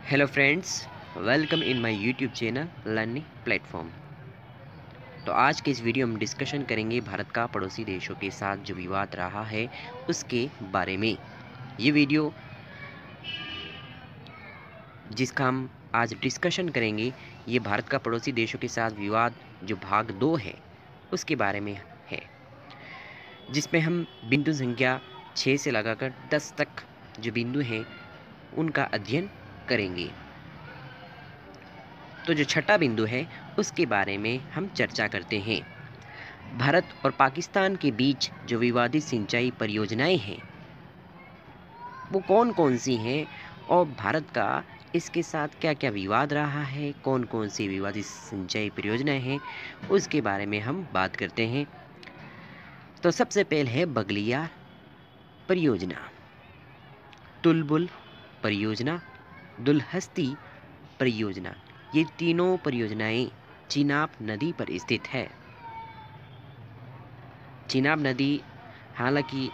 Hello friends, welcome in my YouTube channel learning platform. तो आज के इस वीडियो में डिस्कशन करेंगे भारत का पड़ोसी देशों के साथ जो विवाद रहा है उसके बारे में। ये वीडियो जिसका हम आज डिस्कशन करेंगे ये भारत का पड़ोसी देशों के साथ विवाद जो भाग 2 है उसके बारे में है, जिसमें हम बिंदु संख्या 6 से लगाकर 10 तक जो बिंदु हैं उनका अध्ययन करेंगे। तो जो छठा बिंदु है उसके बारे में हम चर्चा करते हैं। भारत और पाकिस्तान के बीच जो विवादित सिंचाई परियोजनाएं हैं वो कौन कौन सी हैं और भारत का इसके साथ क्या क्या विवाद रहा है, कौन कौन सी विवादित सिंचाई परियोजनाएं हैं उसके बारे में हम बात करते हैं। तो सबसे पहले है बगलियार परियोजना, तुलबुल परियोजना, दुलहस्ती परियोजना। ये तीनों परियोजनाएं चिनाब नदी पर स्थित है। चिनाब नदी, हालांकि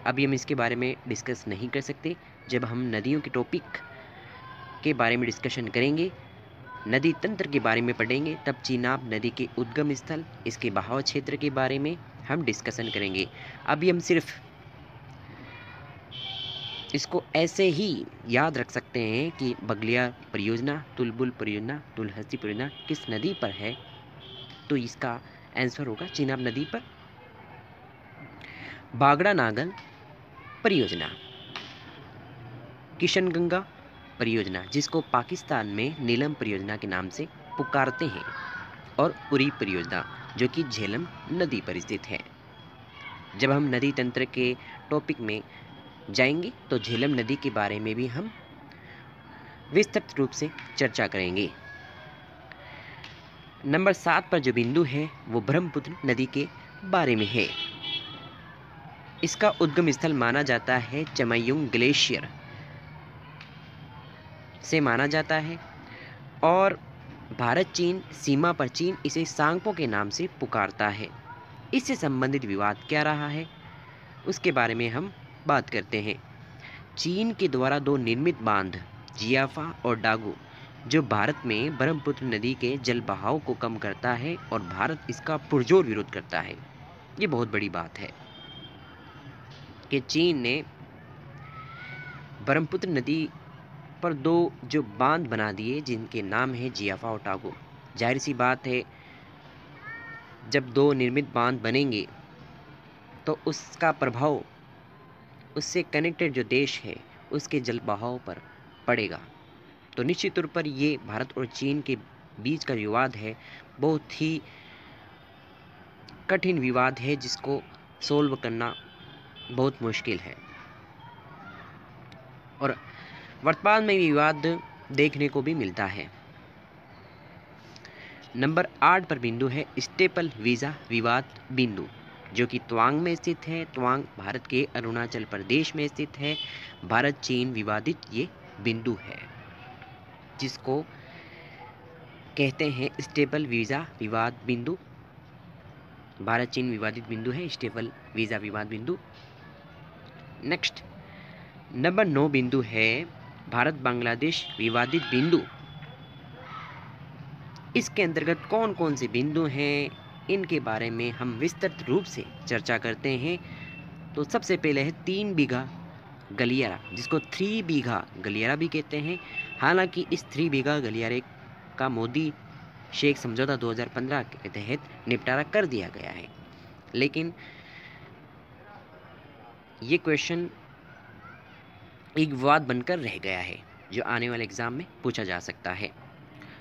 अभी हम इसके बारे में डिस्कस नहीं कर सकते। जब हम नदियों के टॉपिक के बारे में डिस्कशन करेंगे, नदी तंत्र के बारे में पढ़ेंगे, तब चिनाब नदी के उद्गम स्थल, इसके बहाव क्षेत्र के बारे में हम डिस्कशन करेंगे। अभी हम सिर्फ इसको ऐसे ही याद रख सकते हैं कि बगलियार परियोजना, तुलबुल परियोजना, दुलहस्ती परियोजना किस नदी पर है, तो इसका आंसर होगा चिनाब नदी पर। बागड़ा नागल परियोजना, किशनगंगा परियोजना जिसको पाकिस्तान में नीलम परियोजना के नाम से पुकारते हैं, और उरी परियोजना जो कि झेलम नदी पर स्थित है। जब हम नदी तंत्र के टॉपिक में जाएंगे तो झेलम नदी के बारे में भी हम विस्तृत रूप से चर्चा करेंगे। नंबर 7 पर जो बिंदु है वो ब्रह्मपुत्र नदी के बारे में है। इसका उद्गम स्थल माना जाता है चमयुंग ग्लेशियर से माना जाता है, और भारत चीन सीमा पर चीन इसे सांगपो के नाम से पुकारता है। इससे संबंधित विवाद क्या रहा है उसके बारे में हम बात करते हैं। चीन के द्वारा 2 निर्मित बांध जियाफा और डागू जो भारत में ब्रह्मपुत्र नदी के जल बहाव को कम करता है, और भारत इसका पुरजोर विरोध करता है। ये बहुत बड़ी बात है कि चीन ने ब्रह्मपुत्र नदी पर 2 जो बांध बना दिए जिनके नाम है जियाफा और टागो। जाहिर सी बात है, जब 2 निर्मित बांध बनेंगे तो उसका प्रभाव उससे कनेक्टेड जो देश है उसके जल बहाव पर पड़ेगा। तो निश्चित तौर पर ये भारत और चीन के बीच का विवाद है, बहुत ही कठिन विवाद है जिसको सोल्व करना बहुत मुश्किल है, और वर्तमान में विवाद देखने को भी मिलता है। नंबर 8 पर बिंदु है स्टेपल वीज़ा विवाद बिंदु, जो कि तवांग में स्थित है। तवांग भारत के अरुणाचल प्रदेश में स्थित है। भारत चीन विवादित ये बिंदु है जिसको कहते हैं स्टेपल वीज़ा विवाद बिंदु। भारत चीन विवादित बिंदु है स्टेपल वीज़ा विवाद बिंदु। नेक्स्ट नंबर 9 बिंदु है भारत बांग्लादेश विवादित बिंदु। इसके अंतर्गत कौन कौन से बिंदु हैं इनके बारे में हम विस्तृत रूप से चर्चा करते हैं। तो सबसे पहले है 3 बीघा गलियारा, जिसको 3 बीघा गलियारा भी कहते हैं। हालांकि इस 3 बीघा गलियारे का मोदी शेख समझौता 2015 के तहत निपटारा कर दिया गया है, लेकिन ये क्वेश्चन एक विवाद बनकर रह गया है जो आने वाले एग्जाम में पूछा जा सकता है।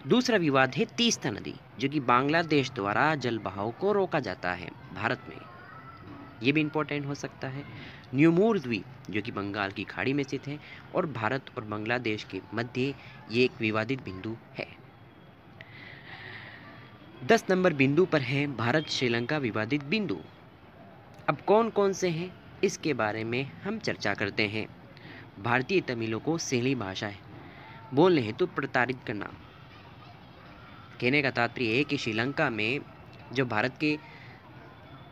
दूसरा विवाद है तीस्ता नदी, जो कि बांग्लादेश द्वारा जल बहाव को रोका जाता है भारत में, ये भी इंपॉर्टेंट हो सकता है। न्यूमूर द्वीप जो कि बंगाल की खाड़ी में स्थित है, और भारत और बांग्लादेश के मध्य ये एक विवादित बिंदु है। 10 नंबर बिंदु पर है भारत श्रीलंका विवादित बिंदु। अब कौन कौन से हैं इसके बारे में हम चर्चा करते हैं। भारतीय तमिलों को सहेली भाषा बोलने हेतु प्रताड़ित करना। कहने का तात्पर्य है कि श्रीलंका में जो भारत के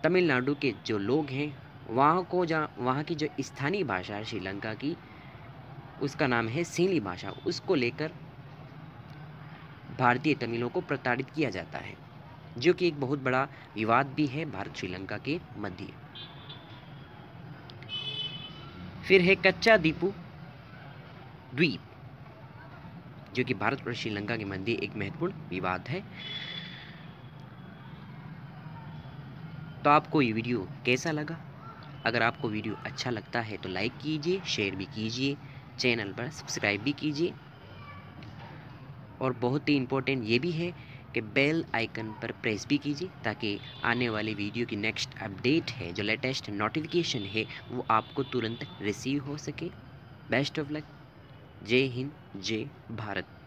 तमिलनाडु के जो लोग हैं वहाँ की जो स्थानीय भाषा है श्रीलंका की, उसका नाम है सिंहली भाषा, उसको लेकर भारतीय तमिलों को प्रताड़ित किया जाता है, जो कि एक बहुत बड़ा विवाद भी है भारत श्रीलंका के मध्य। फिर है कच्चा दीपू द्वीप, जो कि भारत और श्रीलंका के मध्य एक महत्वपूर्ण विवाद है। तो आपको ये वीडियो कैसा लगा? अगर आपको वीडियो अच्छा लगता है तो लाइक कीजिए, शेयर भी कीजिए, चैनल पर सब्सक्राइब भी कीजिए, और बहुत ही इम्पोर्टेंट ये भी है कि बेल आइकन पर प्रेस भी कीजिए, ताकि आने वाली वीडियो की नेक्स्ट अपडेट है, जो लेटेस्ट नोटिफिकेशन है, वो आपको तुरंत रिसीव हो सके। Best of luck. जय हिंद, जय भारत।